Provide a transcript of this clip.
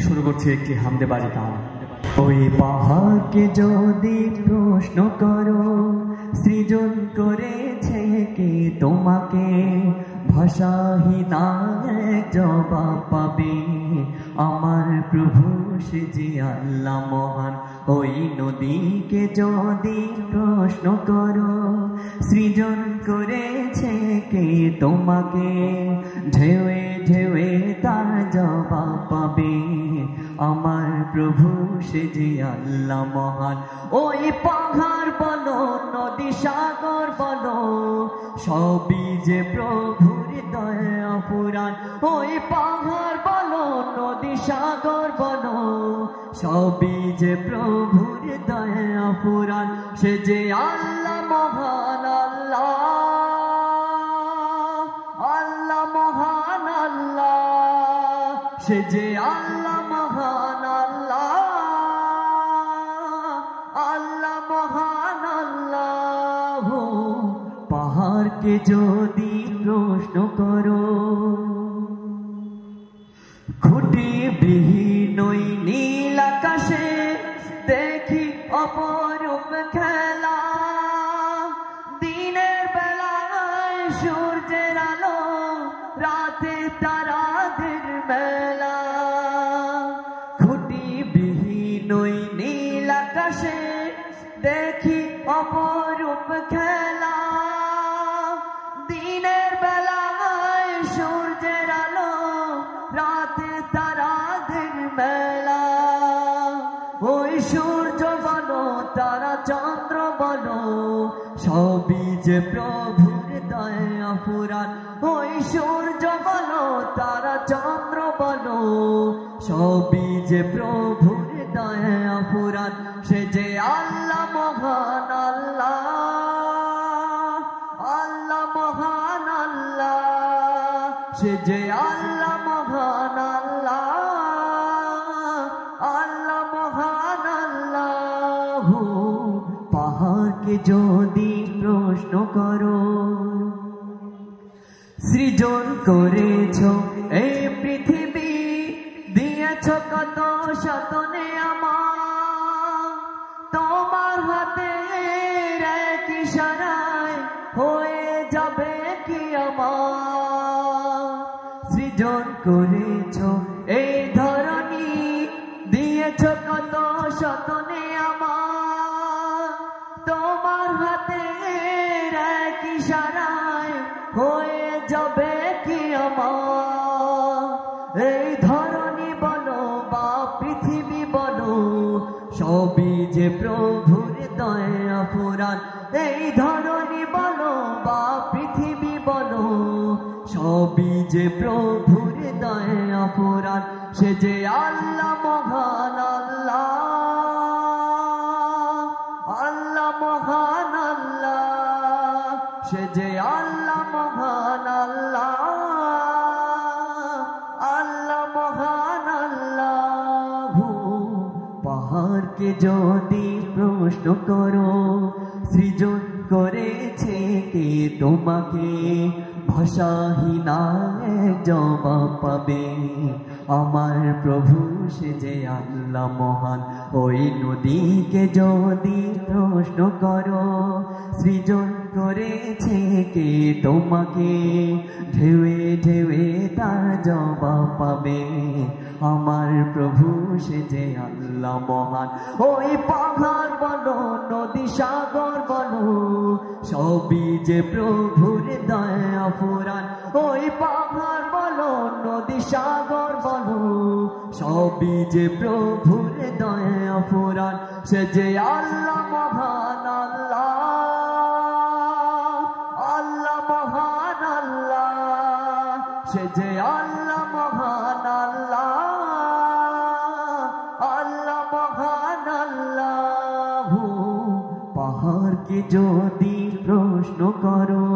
শুরু করছি একটি হামদে বাড়ি গান। ওই পাহাড়কে যদি প্রশ্ন করো, সৃজন করেছে কে তোমাকে, ভাষাহীন জবাব পাবে। আমার প্রভু সে যে আল্লাহ মহান। ওই নদীকে যদি প্রশ্ন করো, সৃজন করেছে কে তোমাকে, ঢেউয়ে ঢেউয়ে তার জবাব পাবে। আমার প্রভু সে যে আল্লাহ মহান। ওই পাহাড় বলো, নদী সাগর বলো, সবই যে প্রভুর দয়া ফুরান। ওই পাহাড় বলো, নদী সাগর বলো, সবই যে প্রভুর দয়া ফুরান। সে যে আল্লাহ মহান, আল্লাহ আল্লাহ মহান আল্লাহ, সে যে আল্লাহ মহান, আল্লাহ আল্লাহ মহান আল্লাহ। পাহাড়কে যদি প্রশ্ন করো, খুঁটি বিহীন ওই নীল আকাশে দেখি অপরূপ খেলা। দিনের বেলায় সূর্যের আলো, রাতে তারাদের মেলা। খুঁটি বিহীন ওই নীল আকাশে দেখি অপরূপ খেলা। দিনের বেলায় সূর্যের আলো, রাতে তারাদের মেলা। ওই সূর্য বলো, তারা চন্দ্র বলো, সবই যে প্রভুর দয়া ফুরান। ওই সূর্য বলো, তারা চন্দ্র বলো, সবই যে প্রভুর দয়া ফুরান। সে যে আল্লাহ মহান, আল্লাহ আল্লাহ মহান আল্লাহ, সে যে আল্লাহ মহান, আল্লাহ আল্লাহ মহান আল্লাহ। পাহাড়কে যদি প্রশ্ন করো, সৃজন করেছ এই পৃথিবী, দিয়েছ কত শতনে আমার। তোমার হাতে এক ইশারায় হয়ে যাবে কি আমার। সৃজন করেছ এই ধরনী, দিয়েছ কত শতনে আমার। তোমার হাতে এক ইশারায় হয়ে যাবে কি আমার। এই ধরনী বলো বা পৃথিবী বলো, সবই যে প্রভুর দয়া ফুরান। এই ধরনী বলো বা পৃথিবী বলো, সবই যে প্রভুর দয়া ফুরান। সে যে আল্লাহ মহান, আল্লাহ আল্লাহ মহান আল্লাহ, সে যে আল্লাহ মহান, আল্লাহ আল্লাহ মহান আল্লাহ। পাহাড়কে যদি প্রশ্ন করো, সৃজন করেছে কে তোমাকে, ভাষাহীন জবাব পাবে। আমার প্রভু সে যে আল্লাহ মহান। ওই নদীকে যদি প্রশ্ন করো, সৃজন করেছে কে তোমাকে, ঢেউয়ে ঢেউয়ে তার জবাব পাবে। আমার প্রভু সে যে আল্লাহ মহান। ওই পাহাড় বলো, নদী সাগর বলো, সবই যে প্রভুর দয়া ফুরান। ওই পাহাড় বলো, নদী সাগর বলো, সবই যে প্রভুর দয়া ফুরান। সে যে আল্লাহ মহান, আল্লাহ আল্লাহ মহান আল্লাহ, সে যে আল্লাহ মহান, আল্লাহ আল্লাহ মহান আল্লাহ। পাহাড়কে যদি প্রশ্ন করো,